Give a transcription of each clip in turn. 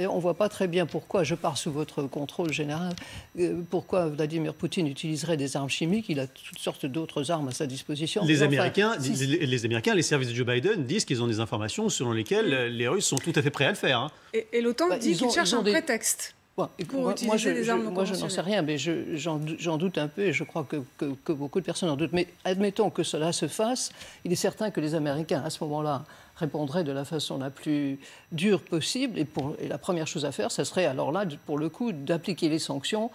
Et on ne voit pas très bien pourquoi, je pars sous votre contrôle général, pourquoi Vladimir Poutine utiliserait des armes chimiques. Il a toutes sortes d'autres armes à sa disposition. Les Américains, les services de Joe Biden disent qu'ils ont des informations selon lesquelles les Russes sont tout à fait prêts à le faire. Hein. Et l'OTAN dit qu'ils cherchent un prétexte. Moi, je n'en sais rien, mais j'en doute un peu et je crois que beaucoup de personnes en doutent. Mais admettons que cela se fasse, il est certain que les Américains, à ce moment-là, répondraient de la façon la plus dure possible. Et la première chose à faire, ce serait alors là, pour le coup, d'appliquer les sanctions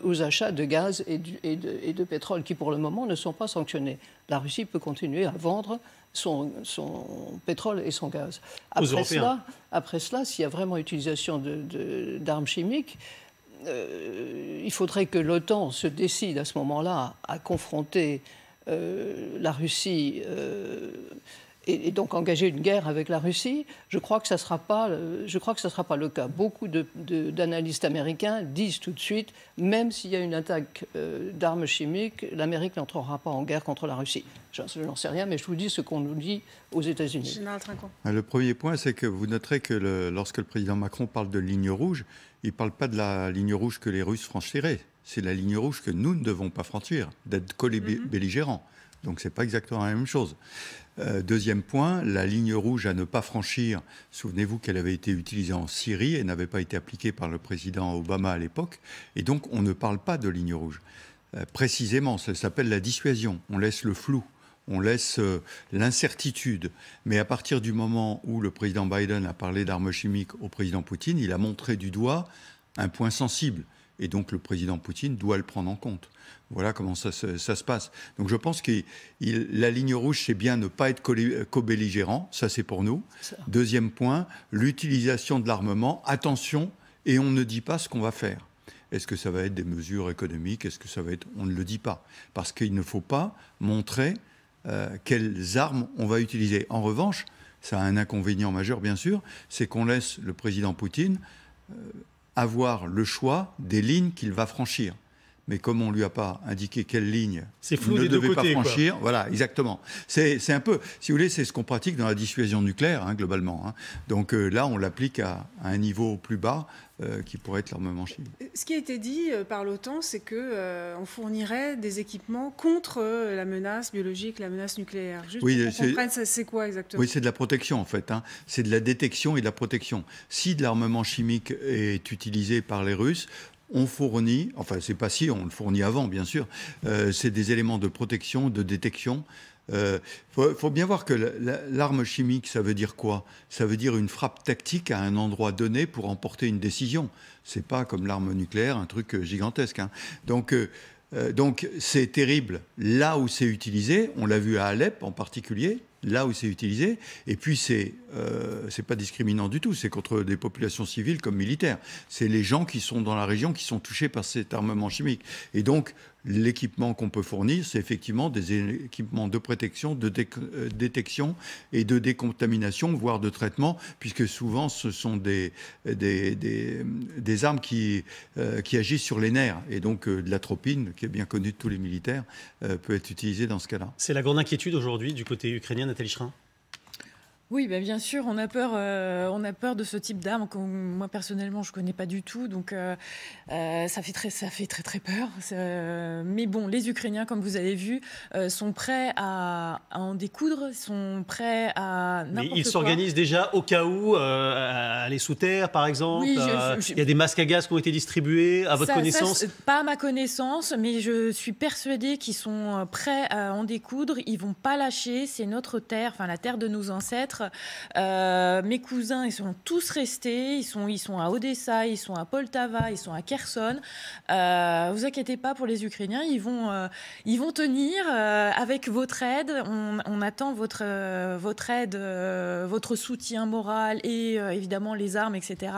aux achats de gaz et de pétrole qui, pour le moment, ne sont pas sanctionnés. La Russie peut continuer à vendre son pétrole et son gaz. Après cela, s'il y a vraiment utilisation d'armes chimiques, il faudrait que l'OTAN se décide à ce moment-là à confronter la Russie et donc engager une guerre avec la Russie. Je crois que ça sera pas le cas. Beaucoup d'analystes américains disent tout de suite, même s'il y a une attaque d'armes chimiques, l'Amérique n'entrera pas en guerre contre la Russie. Je n'en sais rien, mais je vous dis ce qu'on nous dit aux États-Unis. Le premier point, c'est que vous noterez que lorsque le président Macron parle de ligne rouge, il ne parle pas de la ligne rouge que les Russes franchiraient. C'est la ligne rouge que nous ne devons pas franchir, d'être belligérants. Donc ce n'est pas exactement la même chose. Deuxième point, la ligne rouge à ne pas franchir, souvenez-vous qu'elle avait été utilisée en Syrie et n'avait pas été appliquée par le président Obama à l'époque, et donc on ne parle pas de ligne rouge. Précisément, ça s'appelle la dissuasion, on laisse le flou, on laisse l'incertitude, mais à partir du moment où le président Biden a parlé d'armes chimiques au président Poutine, il a montré du doigt un point sensible, et donc le président Poutine doit le prendre en compte. Voilà comment ça se passe. Donc je pense que la ligne rouge, c'est bien ne pas être co-belligérant, ça c'est pour nous. Deuxième point, l'utilisation de l'armement, attention, et on ne dit pas ce qu'on va faire. Est-ce que ça va être des mesures économiques? Est-ce que ça va être... On ne le dit pas. Parce qu'il ne faut pas montrer quelles armes on va utiliser. En revanche, ça a un inconvénient majeur, bien sûr, c'est qu'on laisse le président Poutine avoir le choix des lignes qu'il va franchir. Mais comme on ne lui a pas indiqué quelle ligne il ne devait pas franchir, voilà, exactement. C'est un peu, si vous voulez, c'est ce qu'on pratique dans la dissuasion nucléaire, hein, globalement. Hein. Donc là, on l'applique à un niveau plus bas, qui pourrait être l'armement chimique. Ce qui a été dit par l'OTAN, c'est qu'on fournirait des équipements contre la menace biologique, la menace nucléaire. Juste pour qu'on comprenne, c'est quoi exactement? Oui, c'est de la protection, en fait. Hein. C'est de la détection et de la protection. Si de l'armement chimique est utilisé par les Russes, on fournit, enfin c'est pas si, on le fournit avant bien sûr, c'est des éléments de protection, de détection. Faut bien voir que l'arme chimique, ça veut dire quoi? Ça veut dire une frappe tactique à un endroit donné pour emporter une décision. C'est pas comme l'arme nucléaire, un truc gigantesque. Hein. Donc c'est terrible là où c'est utilisé, on l'a vu à Alep en particulier, là où c'est utilisé, et puis c'est pas discriminant du tout, c'est contre des populations civiles comme militaires. C'est les gens qui sont dans la région qui sont touchés par cet armement chimique. Et donc, l'équipement qu'on peut fournir, c'est effectivement des équipements de protection, de détection et de décontamination, voire de traitement, puisque souvent ce sont des armes qui agissent sur les nerfs. Et donc de l'atropine, qui est bien connue de tous les militaires, peut être utilisée dans ce cas-là. C'est la grande inquiétude aujourd'hui du côté ukrainien, Nathalie Schrin? Oui, bien sûr, on a peur de ce type d'arme que moi personnellement je connais pas du tout, donc ça fait très peur. Mais bon, les Ukrainiens, comme vous avez vu, sont prêts à en découdre, sont prêts à n'importe quoi. Mais ils s'organisent déjà au cas où à aller sous terre, par exemple. Oui, il y a des masques à gaz qui ont été distribués à votre connaissance? Pas à ma connaissance, mais je suis persuadée qu'ils sont prêts à en découdre. Ils vont pas lâcher. C'est notre terre, enfin la terre de nos ancêtres. Mes cousins, ils sont tous restés. Ils sont à Odessa, ils sont à Poltava, ils sont à Kherson. Vous inquiétez pas pour les Ukrainiens, ils vont tenir avec votre aide. On attend votre aide, votre soutien moral et évidemment les armes, etc.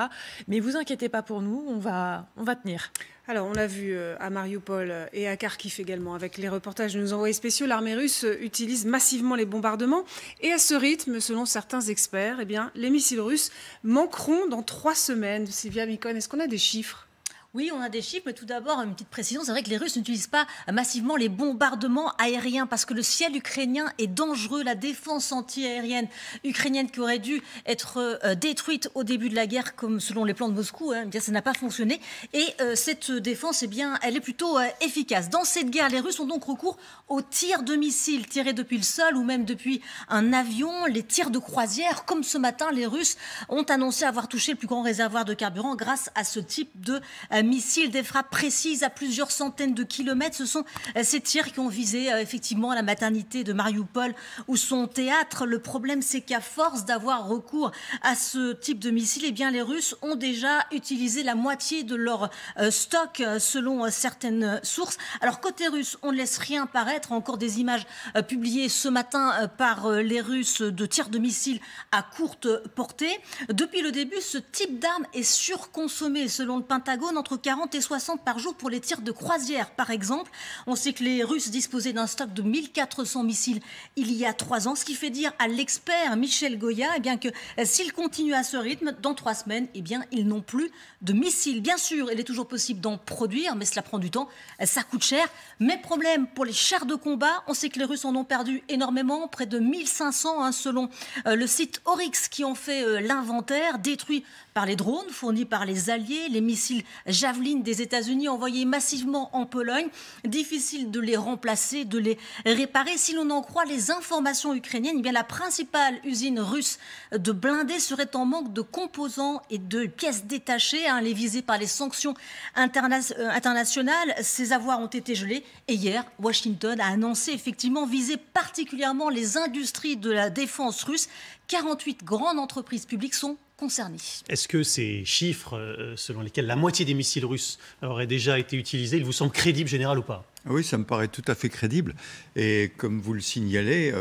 Mais vous inquiétez pas pour nous, on va tenir. Alors, on l'a vu à Mariupol et à Kharkiv également, avec les reportages de nos envoyés spéciaux, l'armée russe utilise massivement les bombardements. Et à ce rythme, selon certains experts, eh bien, les missiles russes manqueront dans 3 semaines. Sylvia Micon, est-ce qu'on a des chiffres? Oui, on a des chiffres, mais tout d'abord, une petite précision. C'est vrai que les Russes n'utilisent pas massivement les bombardements aériens parce que le ciel ukrainien est dangereux. La défense anti-aérienne ukrainienne qui aurait dû être détruite au début de la guerre, comme selon les plans de Moscou, bien, ça n'a pas fonctionné. Et cette défense, eh bien, elle est plutôt efficace. Dans cette guerre, les Russes ont donc recours aux tirs de missiles tirés depuis le sol ou même depuis un avion, les tirs de croisière. Comme ce matin, les Russes ont annoncé avoir touché le plus grand réservoir de carburant grâce à ce type de missiles, des frappes précises à plusieurs centaines de kilomètres. Ce sont ces tirs qui ont visé effectivement la maternité de Mariupol ou son théâtre. Le problème, c'est qu'à force d'avoir recours à ce type de missiles, eh bien, les Russes ont déjà utilisé la moitié de leur stock selon certaines sources. Alors côté russe, on ne laisse rien paraître. Encore des images publiées ce matin par les Russes de tirs de missiles à courte portée. Depuis le début, ce type d'arme est surconsommé selon le Pentagone, entre 40 et 60 par jour pour les tirs de croisière, par exemple. On sait que les Russes disposaient d'un stock de 1400 missiles il y a 3 ans, ce qui fait dire à l'expert Michel Goya eh bien, que s'ils continuent à ce rythme, dans 3 semaines, eh bien, ils n'ont plus de missiles. Bien sûr, il est toujours possible d'en produire, mais cela prend du temps, ça coûte cher. Mais problème pour les chars de combat, on sait que les Russes en ont perdu énormément, près de 1500 selon le site Oryx qui en fait l'inventaire, détruits par les drones fournis par les Alliés, les missiles Javelin des États-Unis envoyés massivement en Pologne. Difficile de les remplacer, de les réparer. Si l'on en croit les informations ukrainiennes, eh bien la principale usine russe de blindés serait en manque de composants et de pièces détachées. Elle est visée par les sanctions internationales. Ces avoirs ont été gelés. Et hier, Washington a annoncé effectivement viser particulièrement les industries de la défense russe. 48 grandes entreprises publiques sont concernées. Est-ce que ces chiffres, selon lesquels la moitié des missiles russes auraient déjà été utilisés, ils vous semblent crédibles, général, ou pas ? Oui, ça me paraît tout à fait crédible. Et comme vous le signalez,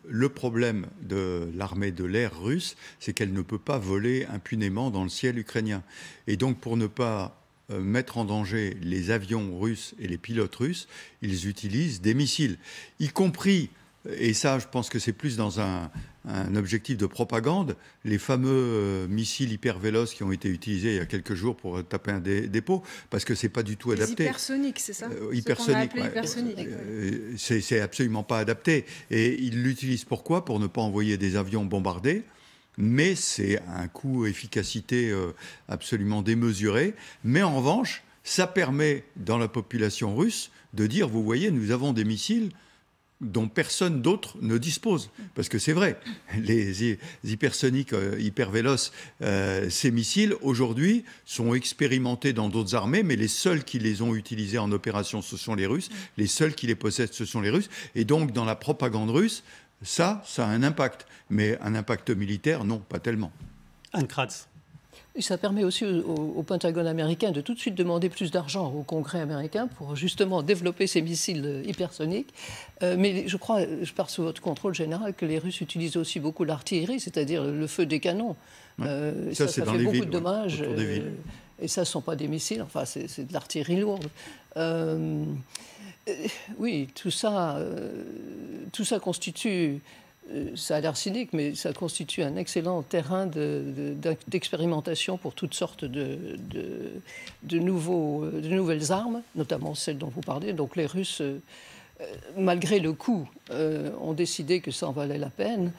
le problème de l'armée de l'air russe, c'est qu'elle ne peut pas voler impunément dans le ciel ukrainien. Et donc, pour ne pas mettre en danger les avions russes et les pilotes russes, ils utilisent des missiles, y compris, et ça je pense que c'est plus dans un objectif de propagande, les fameux missiles hyper véloces qui ont été utilisés il y a quelques jours pour taper un dépôt, parce que c'est pas du tout adapté. Les hypersoniques, c'est ça Hypersoniques, ouais. Hypersoniques. C'est absolument pas adapté. Et ils l'utilisent pourquoi ? Pour ne pas envoyer des avions bombardés. Mais c'est un coût-efficacité absolument démesuré. Mais en revanche, ça permet dans la population russe de dire, vous voyez, nous avons des missiles dont personne d'autre ne dispose. Parce que c'est vrai, les hypersoniques, hypervéloces, ces missiles, aujourd'hui, sont expérimentés dans d'autres armées, mais les seuls qui les ont utilisés en opération, ce sont les Russes. Les seuls qui les possèdent, ce sont les Russes. Et donc, dans la propagande russe, ça a un impact. Mais un impact militaire, non, pas tellement. Anne Kratz. Et ça permet aussi au Pentagone américain de tout de suite demander plus d'argent au Congrès américain pour justement développer ces missiles hypersoniques. Mais je crois, je pars sous votre contrôle général, que les Russes utilisent aussi beaucoup l'artillerie, c'est-à-dire le feu des canons. Ça fait beaucoup de dommages. Et ça, ce ne sont pas des missiles, enfin, c'est de l'artillerie lourde. Oui, tout ça constitue... Ça a l'air cynique, mais ça constitue un excellent terrain d'expérimentation pour toutes sortes de nouvelles armes, notamment celles dont vous parlez. Donc les Russes, malgré le coût, ont décidé que ça en valait la peine.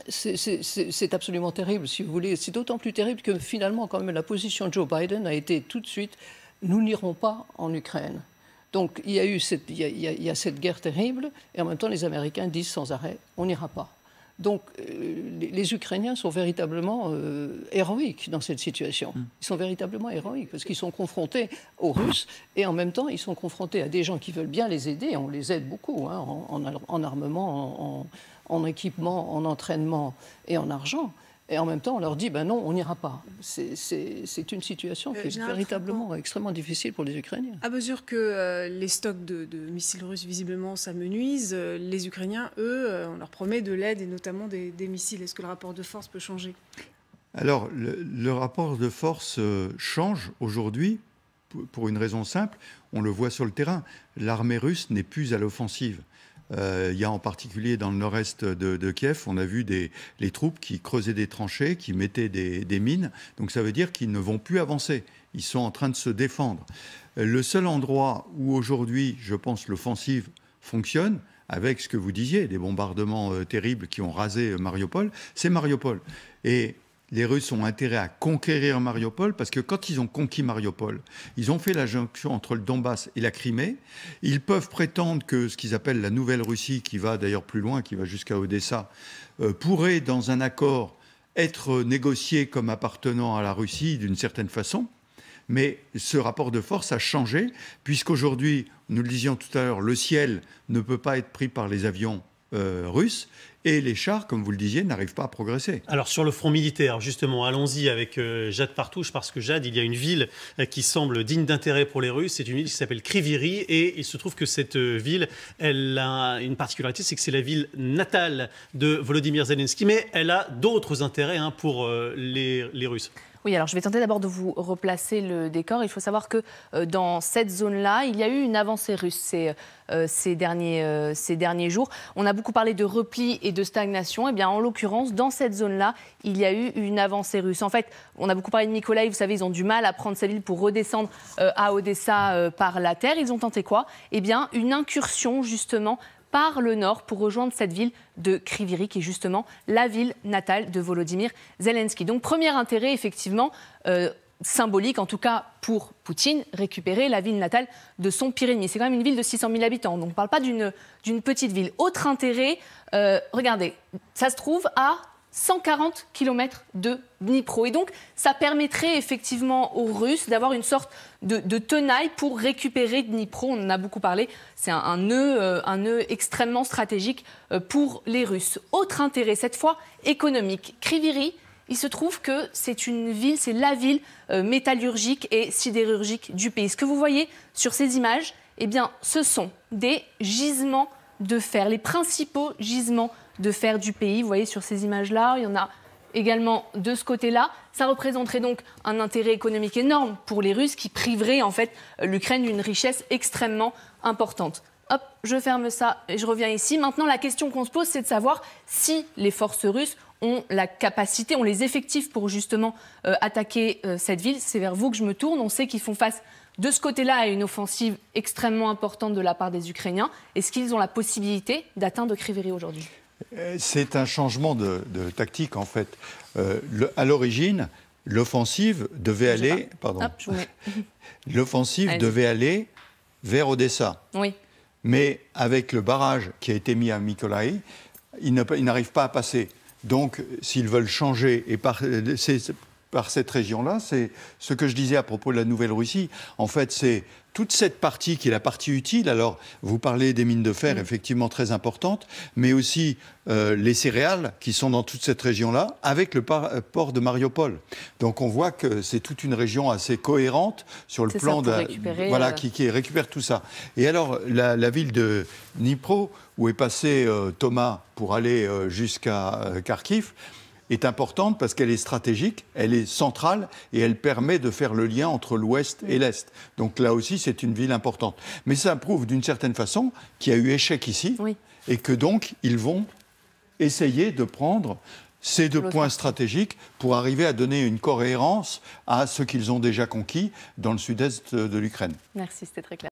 C'est absolument terrible, si vous voulez. C'est d'autant plus terrible que finalement, quand même, la position de Joe Biden a été tout de suite « nous n'irons pas en Ukraine ». Donc il y a cette guerre terrible, et en même temps les Américains disent sans arrêt on n'ira pas. Donc les Ukrainiens sont véritablement héroïques dans cette situation. Ils sont véritablement héroïques parce qu'ils sont confrontés aux Russes et en même temps ils sont confrontés à des gens qui veulent bien les aider. On les aide beaucoup en armement, en équipement, en entraînement et en argent. Et en même temps, on leur dit, ben non, on n'ira pas. C'est une situation qui est véritablement extrêmement difficile pour les Ukrainiens. À mesure que les stocks de missiles russes, visiblement, s'amenuisent, les Ukrainiens, eux, on leur promet de l'aide et notamment des missiles. Est-ce que le rapport de force peut changer ? Alors, le rapport de force change aujourd'hui pour une raison simple. On le voit sur le terrain. L'armée russe n'est plus à l'offensive. Il y a en particulier dans le nord-est de Kiev, on a vu les troupes qui creusaient des tranchées, qui mettaient des mines. Donc ça veut dire qu'ils ne vont plus avancer. Ils sont en train de se défendre. Le seul endroit où aujourd'hui, je pense, l'offensive fonctionne, avec ce que vous disiez, des bombardements terribles qui ont rasé Mariupol, c'est Mariupol. Et les Russes ont intérêt à conquérir Mariupol parce que quand ils ont conquis Mariupol, ils ont fait la jonction entre le Donbass et la Crimée. Ils peuvent prétendre que ce qu'ils appellent la Nouvelle Russie, qui va d'ailleurs plus loin, qui va jusqu'à Odessa, pourrait, dans un accord, être négocié comme appartenant à la Russie d'une certaine façon. Mais ce rapport de force a changé, puisqu'aujourd'hui, nous le disions tout à l'heure, le ciel ne peut pas être pris par les avions russes, et les chars, comme vous le disiez, n'arrivent pas à progresser. Alors sur le front militaire, justement, allons-y avec Jade Partouche, parce que Jade, il y a une ville qui semble digne d'intérêt pour les Russes, c'est une ville qui s'appelle Kryvyi, et il se trouve que cette ville, elle a une particularité, c'est que c'est la ville natale de Volodymyr Zelensky, mais elle a d'autres intérêts pour les Russes. Oui, alors je vais tenter d'abord de vous replacer le décor. Il faut savoir que dans cette zone-là, il y a eu une avancée russe ces derniers jours. On a beaucoup parlé de repli et de stagnation. Eh bien, en l'occurrence, dans cette zone-là, il y a eu une avancée russe. En fait, on a beaucoup parlé de Mykolaiv. Vous savez, ils ont du mal à prendre cette ville pour redescendre à Odessa par la terre. Ils ont tenté quoi? Eh bien, une incursion, justement, par le nord pour rejoindre cette ville de Kryvyi, qui est justement la ville natale de Volodymyr Zelensky. Donc, premier intérêt, effectivement, symbolique, en tout cas pour Poutine, récupérer la ville natale de son pire ennemi. C'est quand même une ville de 600 000 habitants, donc on ne parle pas d'une petite ville. Autre intérêt, regardez, ça se trouve à 140 km de Dnipro. Et donc, ça permettrait effectivement aux Russes d'avoir une sorte de tenaille pour récupérer Dnipro. On en a beaucoup parlé. C'est un nœud extrêmement stratégique pour les Russes. Autre intérêt, cette fois économique. Kryvyi, il se trouve que c'est une ville, c'est la ville métallurgique et sidérurgique du pays. Ce que vous voyez sur ces images, eh bien, ce sont des gisements de fer, les principaux gisements de fer du pays. Vous voyez sur ces images-là, il y en a également de ce côté-là. Ça représenterait donc un intérêt économique énorme pour les Russes qui priverait en fait l'Ukraine d'une richesse extrêmement importante. Hop, je ferme ça et je reviens ici. Maintenant, la question qu'on se pose, c'est de savoir si les forces russes ont la capacité, ont les effectifs pour justement attaquer cette ville. C'est vers vous que je me tourne. On sait qu'ils font face de ce côté-là à une offensive extrêmement importante de la part des Ukrainiens. Est-ce qu'ils ont la possibilité d'atteindre Kryvyi aujourd'hui ? C'est un changement de tactique, en fait. À l'origine, l'offensive devait aller... Pardon. Hop, l'offensive devait aller vers Odessa. Oui. Mais avec le barrage qui a été mis à Mykolaiv, ils n'arrivent pas à passer. Donc, s'ils veulent changer, et par cette région-là, c'est ce que je disais à propos de la Nouvelle-Russie. En fait, c'est toute cette partie qui est la partie utile. Alors, vous parlez des mines de fer, effectivement très importantes, mais aussi les céréales qui sont dans toute cette région-là, avec le port de Mariupol. Donc, on voit que c'est toute une région assez cohérente sur le plan qui récupère tout ça. Et alors, la ville de Dnipro, où est passé Thomas pour aller jusqu'à Kharkiv, est importante parce qu'elle est stratégique, elle est centrale et elle permet de faire le lien entre l'Ouest et l'Est. Donc là aussi, c'est une ville importante. Mais ça prouve d'une certaine façon qu'il y a eu échec ici et que donc ils vont essayer de prendre ces deux points stratégiques pour arriver à donner une cohérence à ce qu'ils ont déjà conquis dans le sud-est de l'Ukraine. Merci, c'était très clair.